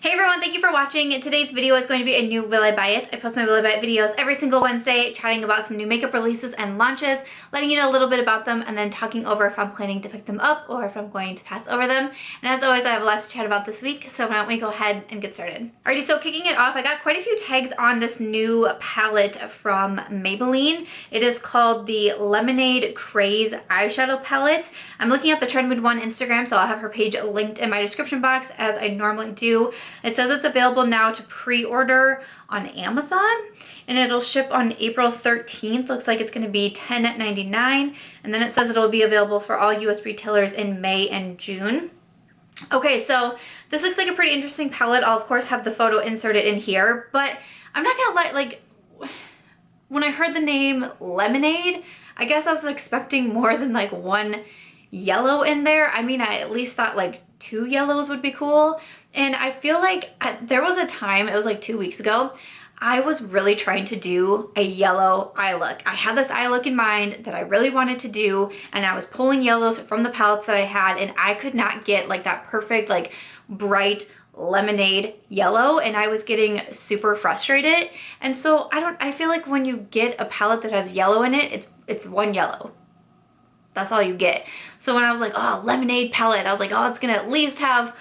Hey everyone, thank you for watching. Today's video is going to be a new Will I Buy It. I post my Will I Buy It videos every single Wednesday, chatting about some new makeup releases and launches, letting you know a little bit about them, and then talking over if I'm planning to pick them up or if I'm going to pass over them. And as always, I have a lot to chat about this week, so why don't we go ahead and get started. Alrighty, so kicking it off, I got quite a few tags on this new palette from Maybelline. It is called the Lemonade Craze eyeshadow palette. I'm looking at the Trend Mood One Instagram, so I'll have her page linked in my description box as I normally do. It says it's available now to pre-order on Amazon, and it'll ship on April 13th. Looks like it's going to be $10.99, and then it says it'll be available for all US retailers in May and June. Okay, so this looks like a pretty interesting palette. I'll of course have the photo inserted in here, but I'm not gonna lie, like, when I heard the name Lemonade, I guess I was expecting more than like one yellow in there. I mean, I at least thought like 2 yellows would be cool. And I feel like there was a time, it was like 2 weeks ago, I was really trying to do a yellow eye look. I had this eye look in mind that I really wanted to do, and I was pulling yellows from the palettes that I had, and I could not get like that perfect, like bright lemonade yellow, and I was getting super frustrated. And so I feel like when you get a palette that has yellow in it, it's one yellow. That's all you get. So when I was like, oh, lemonade palette, I was like, oh, it's gonna at least have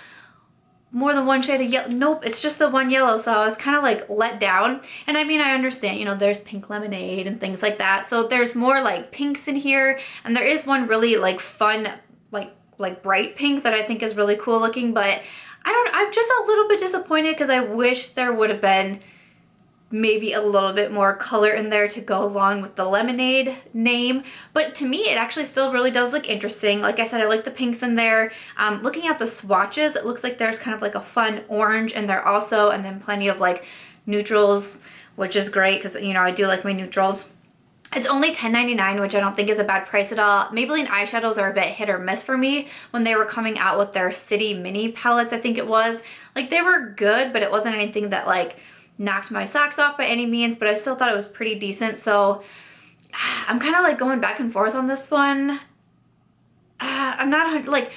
more than one shade of yellow. Nope, it's just the one yellow. So I was kind of like let down. And I mean, I understand, you know, there's pink lemonade and things like that. So there's more like pinks in here. And there is one really like fun, like bright pink that I think is really cool looking. But I'm just a little bit disappointed because I wish there would have been maybe a little bit more color in there to go along with the lemonade name. But to me, it actually still really does look interesting. Like I said, I like the pinks in there. Looking at the swatches, it looks like there's kind of like a fun orange in there also, and then plenty of like neutrals, which is great because, you know, I do like my neutrals. It's only $10.99, which I don't think is a bad price at all. Maybelline eyeshadows are a bit hit or miss for me. When they were coming out with their City Mini palettes, I think it was, like, they were good, but it wasn't anything that like knocked my socks off by any means, but I still thought it was pretty decent. So I'm kind of like going back and forth on this one. I'm not like,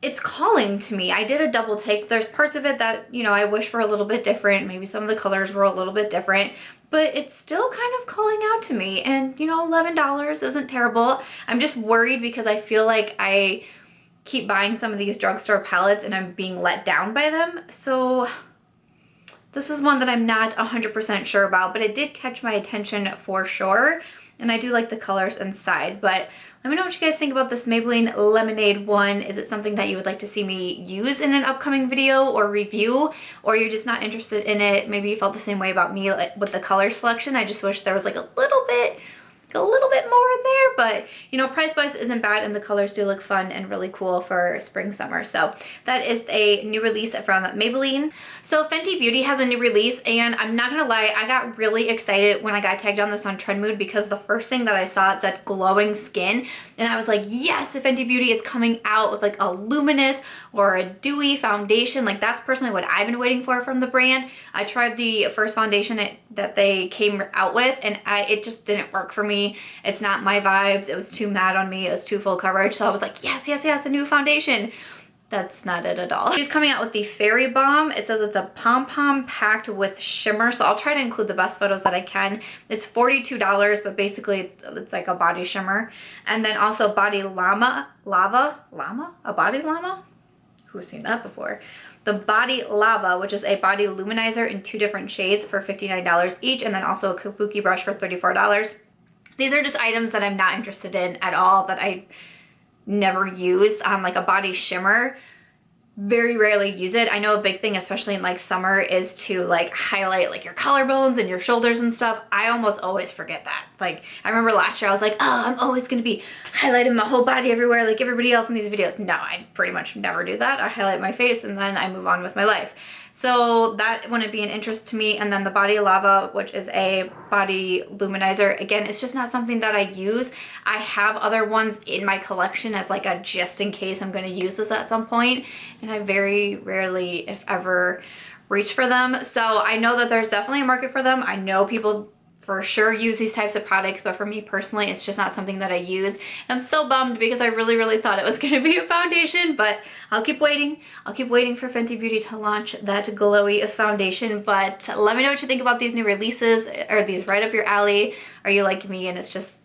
it's calling to me. I did a double take. There's parts of it that, you know, I wish were a little bit different. Maybe some of the colors were a little bit different, but it's still kind of calling out to me. And, you know, $11 isn't terrible. I'm just worried because I feel like I keep buying some of these drugstore palettes and I'm being let down by them. So this is one that I'm not 100% sure about, but it did catch my attention for sure. And I do like the colors inside, but let me know what you guys think about this Maybelline Lemonade one. Is it something that you would like to see me use in an upcoming video or review, or you're just not interested in it? Maybe you felt the same way about me, like with the color selection. I just wish there was like a little bit more in there, but you know, price wise isn't bad, and the colors do look fun and really cool for spring summer. So that is a new release from Maybelline. So Fenty Beauty has a new release, and I'm not gonna lie, I got really excited when I got tagged on this on Trend Mood because the first thing that I saw, it said glowing skin, and I was like, yes, if Fenty Beauty is coming out with like a luminous or a dewy foundation, like that's personally what I've been waiting for from the brand. I tried the first foundation that they came out with, and it just didn't work for me. It's not my vibes. It was too matte on me. It was too full coverage. So I was like, yes, yes, yes, a new foundation. That's not it at all. She's coming out with the Fairy Balm. It says it's a pom-pom packed with shimmer. So I'll try to include the best photos that I can. It's $42, but basically it's like a body shimmer. And then also Body Lava? A Body Llama? Who's seen that before? The Body Lava, which is a body luminizer in 2 different shades for $59 each. And then also a kabuki brush for $34. These are just items that I'm not interested in at all, that I never use. Like a body shimmer, very rarely use it. I know a big thing, especially in like summer, is to like highlight like your collarbones and your shoulders and stuff. I almost always forget that. Like I remember last year I was like, oh, I'm always gonna be highlighting my whole body everywhere like everybody else in these videos. No, I pretty much never do that. I highlight my face and then I move on with my life. So that wouldn't be an interest to me. And then the Body Lava, which is a body luminizer. Again, it's just not something that I use. I have other ones in my collection as like a just in case I'm gonna use this at some point. And I very rarely, if ever, reach for them. So I know that there's definitely a market for them. I know people for sure use these types of products, but for me personally, it's just not something that I use. And I'm so bummed because I really thought it was going to be a foundation, but I'll keep waiting. I'll keep waiting for Fenty Beauty to launch that glowy foundation. But let me know what you think about these new releases. Are these right up your alley? Are you like me and it's just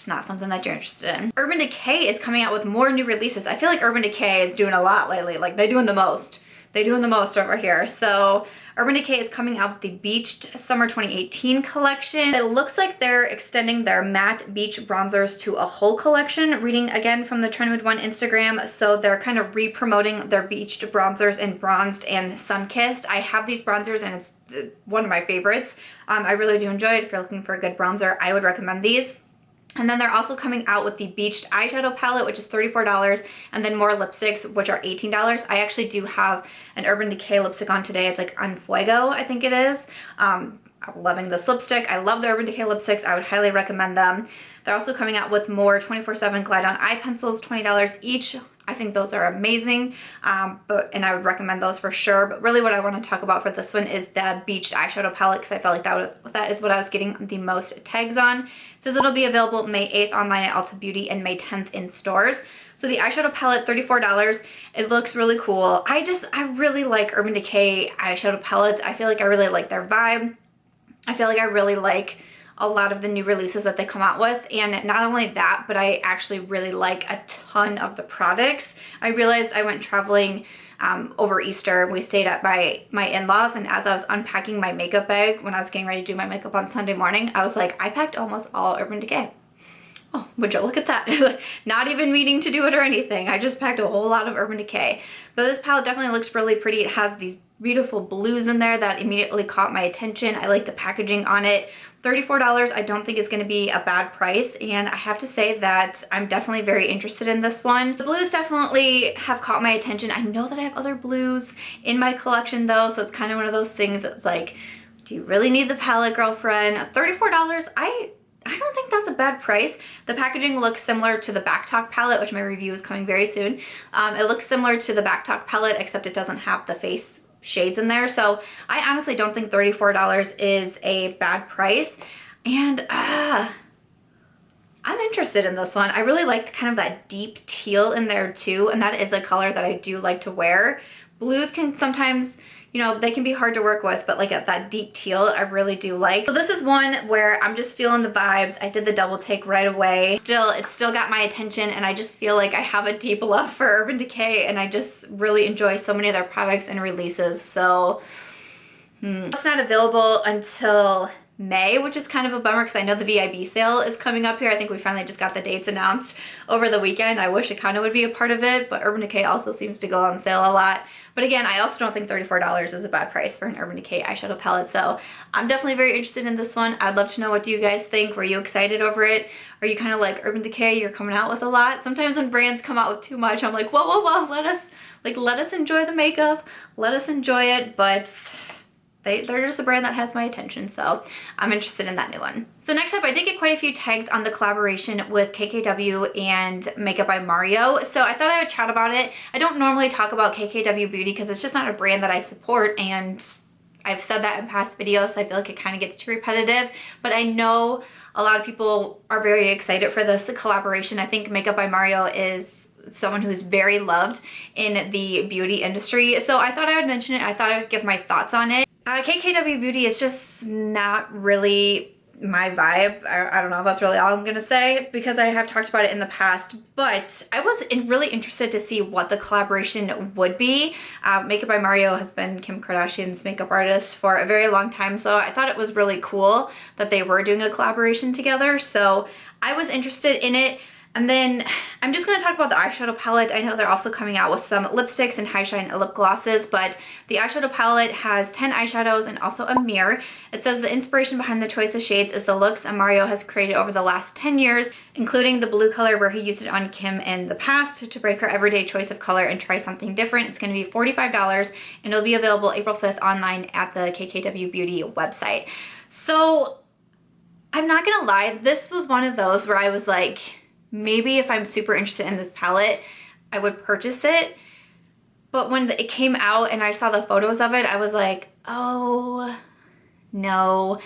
not something that you're interested in? Urban Decay is coming out with more new releases. I feel like Urban Decay is doing a lot lately. Like they're doing the most. They're doing the most over here. So Urban Decay is coming out with the Beached Summer 2018 collection. It looks like they're extending their matte beach bronzers to a whole collection, reading again from the Trend with One Instagram. So they're kind of re-promoting their beached bronzers in Bronzed and Sunkissed. I have these bronzers and it's one of my favorites. I really do enjoy it. If you're looking for a good bronzer, I would recommend these. And then they're also coming out with the Beached eyeshadow palette, which is $34, and then more lipsticks, which are $18. I actually do have an Urban Decay lipstick on today. It's like On Fuego, I think it is. I'm loving this lipstick. I love the Urban Decay lipsticks. I would highly recommend them. They're also coming out with more 24/7 Glide On eye pencils, $20 each. I think those are amazing, and I would recommend those for sure. But really what I want to talk about for this one is the Beached eyeshadow palette, because I felt like that is what I was getting the most tags on. It says it'll be available May 8th online at Ulta Beauty and May 10th in stores. So the eyeshadow palette, $34. It looks really cool. I really like Urban Decay eyeshadow palettes. I feel like I really like their vibe. I feel like I really like a lot of the new releases that they come out with, and not only that, but I actually really like a ton of the products. I realized I went traveling over Easter. We stayed at my in-laws, and as I was unpacking my makeup bag when I was getting ready to do my makeup on Sunday morning, I was like, I packed almost all Urban Decay. Oh, would you look at that? Not even meaning to do it or anything. I just packed a whole lot of Urban Decay. But this palette definitely looks really pretty. It has these beautiful blues in there that immediately caught my attention. I like the packaging on it. $34 I don't think is going to be a bad price, and I have to say that I'm definitely very interested in this one. The blues definitely have caught my attention. I know that I have other blues in my collection though, so it's kind of one of those things that's like, do you really need the palette, girlfriend? $34, I don't think that's a bad price. The packaging looks similar to the Backtalk palette, which my review is coming very soon. It looks similar to the Backtalk palette, except it doesn't have the face shades in there. So I honestly don't think $34 is a bad price. And I'm interested in this one. I really like kind of that deep teal in there too. And that is a color that I do like to wear. Blues can sometimes, you know, they can be hard to work with, but like at that deep teal, I really do like. So this is one where I'm just feeling the vibes. I did the double take right away. It still got my attention, and I just feel like I have a deep love for Urban Decay, and I just really enjoy so many of their products and releases. So it's not available until May, which is kind of a bummer because I know the VIB sale is coming up here. I think we finally just got the dates announced over the weekend. I wish it kind of would be a part of it, but Urban Decay also seems to go on sale a lot. But again, I also don't think $34 is a bad price for an Urban Decay eyeshadow palette, so I'm definitely very interested in this one. I'd love to know, what do you guys think? Were you excited over it? Are you kind of like Urban Decay, you're coming out with a lot? Sometimes when brands come out with too much, I'm like, whoa, let us enjoy the makeup, let us enjoy it, but they're just a brand that has my attention, so I'm interested in that new one. So next up, I did get quite a few tags on the collaboration with KKW and Makeup by Mario, so I thought I would chat about it. I don't normally talk about KKW Beauty because it's just not a brand that I support, and I've said that in past videos, so I feel like it kind of gets too repetitive, but I know a lot of people are very excited for this collaboration. I think Makeup by Mario is someone who's very loved in the beauty industry, so I thought I would mention it. I thought I would give my thoughts on it. KKW Beauty is just not really my vibe. I don't know if that's really all I'm gonna say because I have talked about it in the past, but I was really interested to see what the collaboration would be. Makeup by Mario has been Kim Kardashian's makeup artist for a very long time, so I thought it was really cool that they were doing a collaboration together, so I was interested in it. And then I'm just going to talk about the eyeshadow palette. I know they're also coming out with some lipsticks and high shine lip glosses, but the eyeshadow palette has 10 eyeshadows and also a mirror. It says the inspiration behind the choice of shades is the looks that Mario has created over the last 10 years, including the blue color where he used it on Kim in the past to break her everyday choice of color and try something different. It's going to be $45 and it'll be available April 5th online at the KKW Beauty website. So I'm not going to lie, this was one of those where I was like, maybe if I'm super interested in this palette, I would purchase it. But when it came out and I saw the photos of it, I was like, oh, no.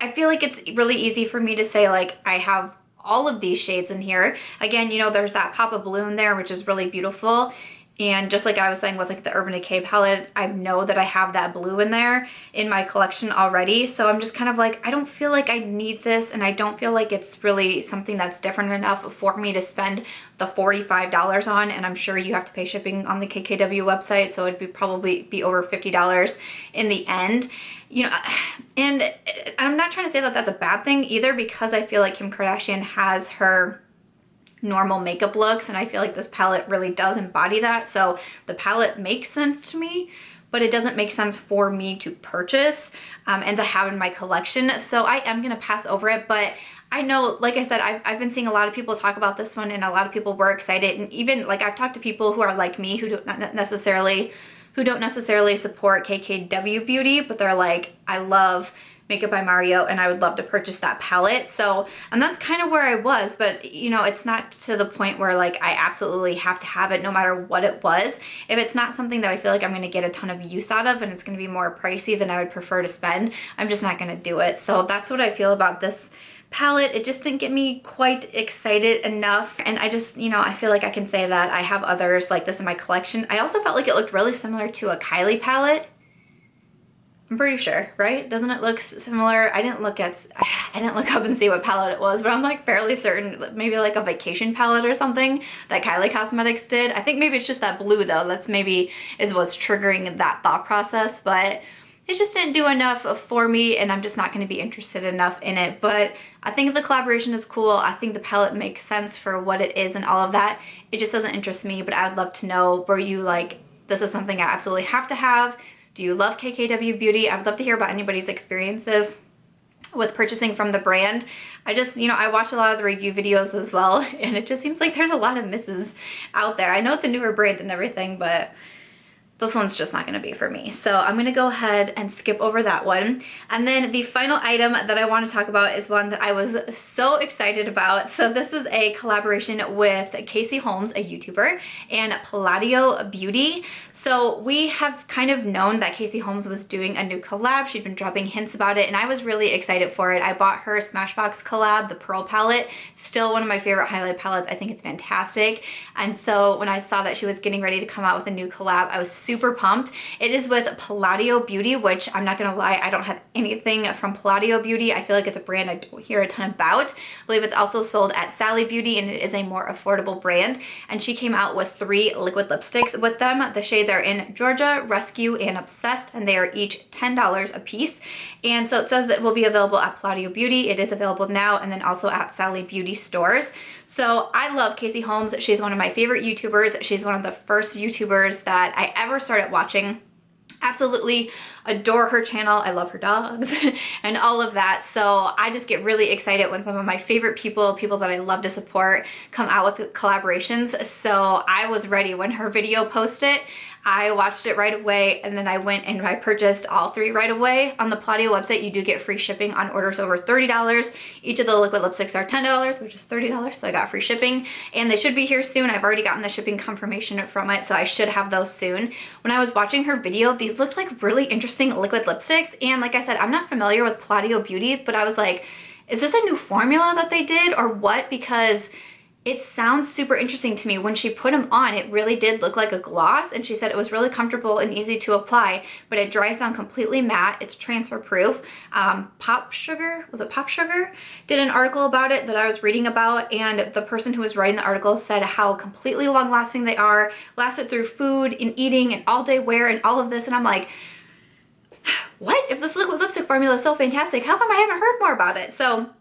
I feel like it's really easy for me to say like I have all of these shades in here. Again, you know, there's that pop of blue in there, which is really beautiful. And just like I was saying with like the Urban Decay palette, I know that I have that blue in there in my collection already. So I'm just kind of like, I don't feel like I need this, and I don't feel like it's really something that's different enough for me to spend the $45 on. And I'm sure you have to pay shipping on the KKW website, so it'd probably be over $50 in the end. You know, and I'm not trying to say that that's a bad thing either, because I feel like Kim Kardashian has her normal makeup looks, and I feel like this palette really does embody that. So the palette makes sense to me, but it doesn't make sense for me to purchase and to have in my collection. So I am gonna pass over it, but I know, like I said, I've been seeing a lot of people talk about this one, and a lot of people were excited. And even like I've talked to people who are like me, who don't necessarily support KKW Beauty, but they're like, I love Makeup by Mario and I would love to purchase that palette. So, and that's kind of where I was, but you know, it's not to the point where like I absolutely have to have it no matter what it was. If it's not something that I feel like I'm going to get a ton of use out of, and it's going to be more pricey than I would prefer to spend, I'm just not going to do it. So that's what I feel about this palette. It just didn't get me quite excited enough, and I just, you know, I feel like I can say that I have others like this in my collection. I also felt like it looked really similar to a Kylie palette. I'm pretty sure, right? Doesn't it look similar? I didn't look up and see what palette it was, but I'm like fairly certain maybe like a vacation palette or something that Kylie Cosmetics did. I think maybe it's just that blue though. That's maybe is what's triggering that thought process, but it just didn't do enough for me, and I'm just not going to be interested enough in it. But I think the collaboration is cool. I think the palette makes sense for what it is and all of that. It just doesn't interest me, but I would love to know, were you like, this is something I absolutely have to have? Do you love KKW Beauty? I would love to hear about anybody's experiences with purchasing from the brand. I just, you know, I watch a lot of the review videos as well, and it just seems like there's a lot of misses out there. I know it's a newer brand and everything, but this one's just not going to be for me. So I'm going to go ahead and skip over that one. And then the final item that I want to talk about is one that I was so excited about. So this is a collaboration with Casey Holmes, a YouTuber, and Palladio Beauty. So we have kind of known that Casey Holmes was doing a new collab. She'd been dropping hints about it, and I was really excited for it. I bought her Smashbox collab, the Pearl palette. Still one of my favorite highlight palettes. I think it's fantastic. And so when I saw that she was getting ready to come out with a new collab, I was super pumped. It is with Palladio Beauty, which I'm not gonna lie, I don't have anything from Palladio Beauty. I feel like it's a brand I don't hear a ton about. I believe it's also sold at Sally Beauty, and it is a more affordable brand. And she came out with 3 liquid lipsticks with them. The shades are in Georgia, Rescue, and Obsessed, and they are each $10 a piece. And so it says it will be available at Palladio Beauty. It is available now, and then also at Sally Beauty stores. So I love Casey Holmes. She's one of my favorite YouTubers. She's one of the first YouTubers that I ever started watching. Absolutely adore her channel. I love her dogs and all of that. So I just get really excited when some of my favorite people that I love to support, come out with collaborations. So I was ready when her video posted. I watched it right away, and then I went and I purchased all 3 right away. On the Palladio website, you do get free shipping on orders over $30. Each of the liquid lipsticks are $10, which is $30, so I got free shipping. And they should be here soon. I've already gotten the shipping confirmation from it, so I should have those soon. When I was watching her video, these looked like really interesting liquid lipsticks. And like I said, I'm not familiar with Palladio Beauty, but I was like, is this a new formula that they did or what? Because it sounds super interesting to me. When she put them on, it really did look like a gloss, and she said it was really comfortable and easy to apply, but it dries down completely matte. It's transfer proof. Pop Sugar, was it Pop Sugar? Did an article about it that I was reading about, and the person who was writing the article said how completely long lasting they are, lasted through food and eating and all day wear and all of this, and I'm like, what? If this liquid lipstick formula is so fantastic, how come I haven't heard more about it? So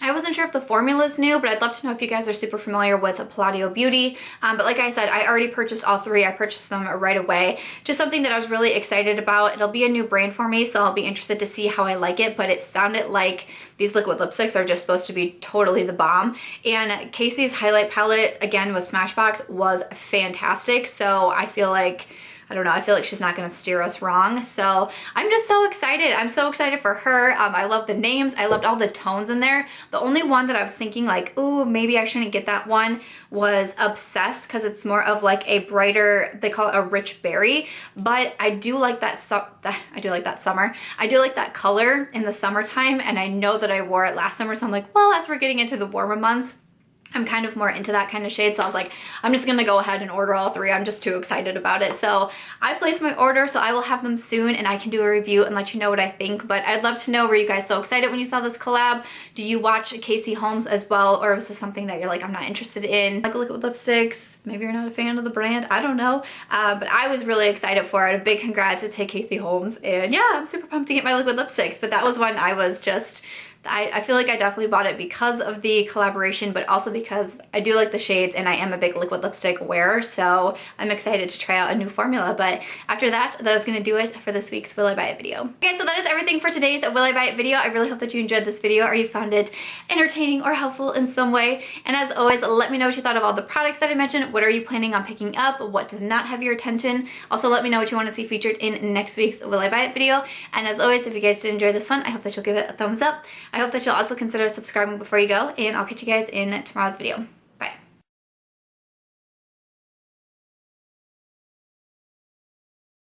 I wasn't sure if the formula is new, but I'd love to know if you guys are super familiar with Palladio Beauty. But like I said, I already purchased all 3. I purchased them right away. Just something that I was really excited about. It'll be a new brand for me, so I'll be interested to see how I like it, but it sounded like these liquid lipsticks are just supposed to be totally the bomb. And Casey's highlight palette, again with Smashbox, was fantastic, so I feel like I don't know, I feel like she's not gonna steer us wrong. So I'm just so excited. I'm so excited for her. I love the names. I loved all the tones in there. The only one that I was thinking like, ooh, maybe I shouldn't get that one was Obsessed, because it's more of like a brighter, they call it a rich berry, but I do like that I do like that summer. I do like that color in the summertime, and I know that I wore it last summer, so I'm like, well, as we're getting into the warmer months, I'm kind of more into that kind of shade, so I was like, I'm just gonna go ahead and order all three. I'm just too excited about it. So I placed my order, so I will have them soon and I can do a review and let you know what I think. But I'd love to know, were you guys so excited when you saw this collab? Do you watch Casey Holmes as well, or was this something that you're like, I'm not interested in? Like liquid lipsticks, maybe you're not a fan of the brand, I don't know. But I was really excited for it. A big congrats to Casey Holmes, and yeah, I'm super pumped to get my liquid lipsticks. But that was one I was just, I feel like I definitely bought it because of the collaboration, but also because I do like the shades and I am a big liquid lipstick wearer, so I'm excited to try out a new formula. But after that, that is going to do it for this week's Will I Buy It video. Okay, so that is everything for today's Will I Buy It video. I really hope that you enjoyed this video or you found it entertaining or helpful in some way. And as always, let me know what you thought of all the products that I mentioned. What are you planning on picking up? What does not have your attention? Also, let me know what you want to see featured in next week's Will I Buy It video. And as always, if you guys did enjoy this one, I hope that you'll give it a thumbs up. I hope that you'll also consider subscribing before you go, and I'll catch you guys in tomorrow's video.